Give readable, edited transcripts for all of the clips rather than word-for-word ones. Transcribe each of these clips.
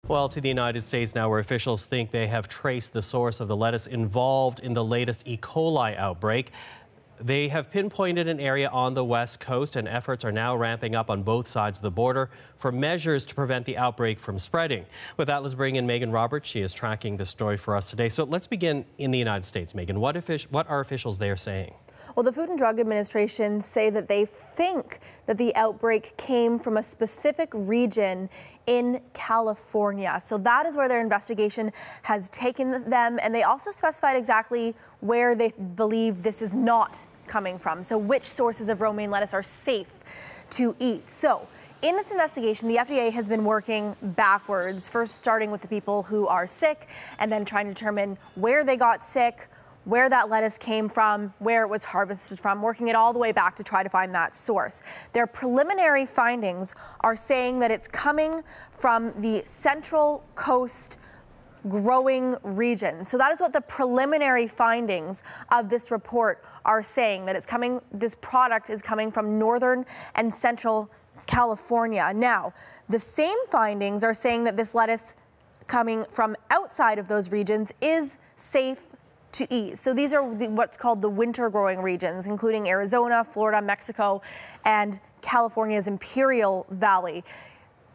Well, to the United States now, where officials think they have traced the source of the lettuce involved in the latest E. coli outbreak. They have pinpointed an area on the West Coast, and efforts are now ramping up on both sides of the border for measures to prevent the outbreak from spreading. With that, let's bring in Megan Roberts. She is tracking the story for us today. So let's begin in the United States. Megan, what are officials there saying? Well, the Food and Drug Administration say that they think that the outbreak came from a specific region in California. So that is where their investigation has taken them. And they also specified exactly where they believe this is not coming from. So which sources of romaine lettuce are safe to eat. So in this investigation, the FDA has been working backwards, first starting with the people who are sick and then trying to determine where they got sick, where that lettuce came from, where it was harvested from, working it all the way back to try to find that source. Their preliminary findings are saying that it's coming from the Central Coast growing region. So that is what the preliminary findings of this report are saying, that this product is coming from northern and central California. Now, the same findings are saying that this lettuce coming from outside of those regions is safe to eat. So these are what's called the winter growing regions, including Arizona, Florida, Mexico, and California's Imperial Valley.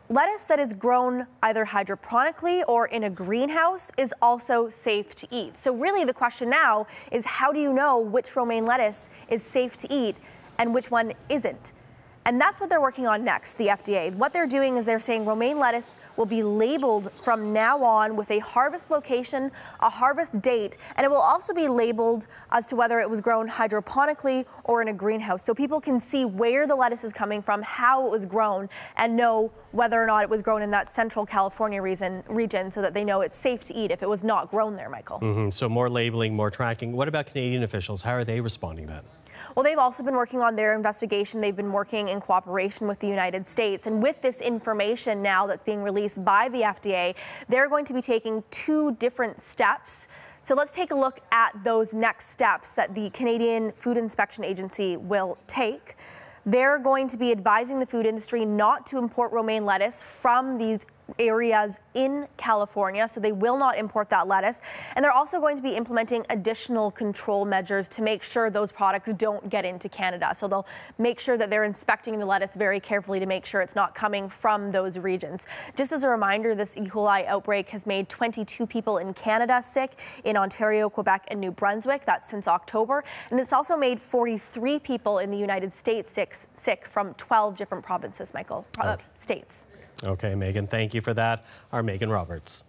Lettuce that is grown either hydroponically or in a greenhouse is also safe to eat. So really the question now is, how do you know which romaine lettuce is safe to eat and which one isn't? And that's what they're working on next, the FDA. What they're doing is they're saying romaine lettuce will be labeled from now on with a harvest location, a harvest date, and it will also be labeled as to whether it was grown hydroponically or in a greenhouse. So people can see where the lettuce is coming from, how it was grown, and know whether or not it was grown in that central California region so that they know it's safe to eat if it was not grown there, Michael. So more labeling, more tracking. What about Canadian officials? How are they responding to that? Well, they've also been working on their investigation. They've been working in cooperation with the United States. And with this information now that's being released by the FDA, they're going to be taking two different steps. So let's take a look at those next steps that the Canadian Food Inspection Agency will take. They're going to be advising the food industry not to import romaine lettuce from these areas in California, so they will not import that lettuce. And they're also going to be implementing additional control measures to make sure those products don't get into Canada. So they'll make sure that they're inspecting the lettuce very carefully to make sure it's not coming from those regions. Just as a reminder, this E. coli outbreak has made 22 people in Canada sick, in Ontario, Quebec, and New Brunswick. That's since October. And it's also made 43 people in the United States sick from 12 different provinces, Michael, states. Okay, Megan, thank you for that. Our Megan Roberts.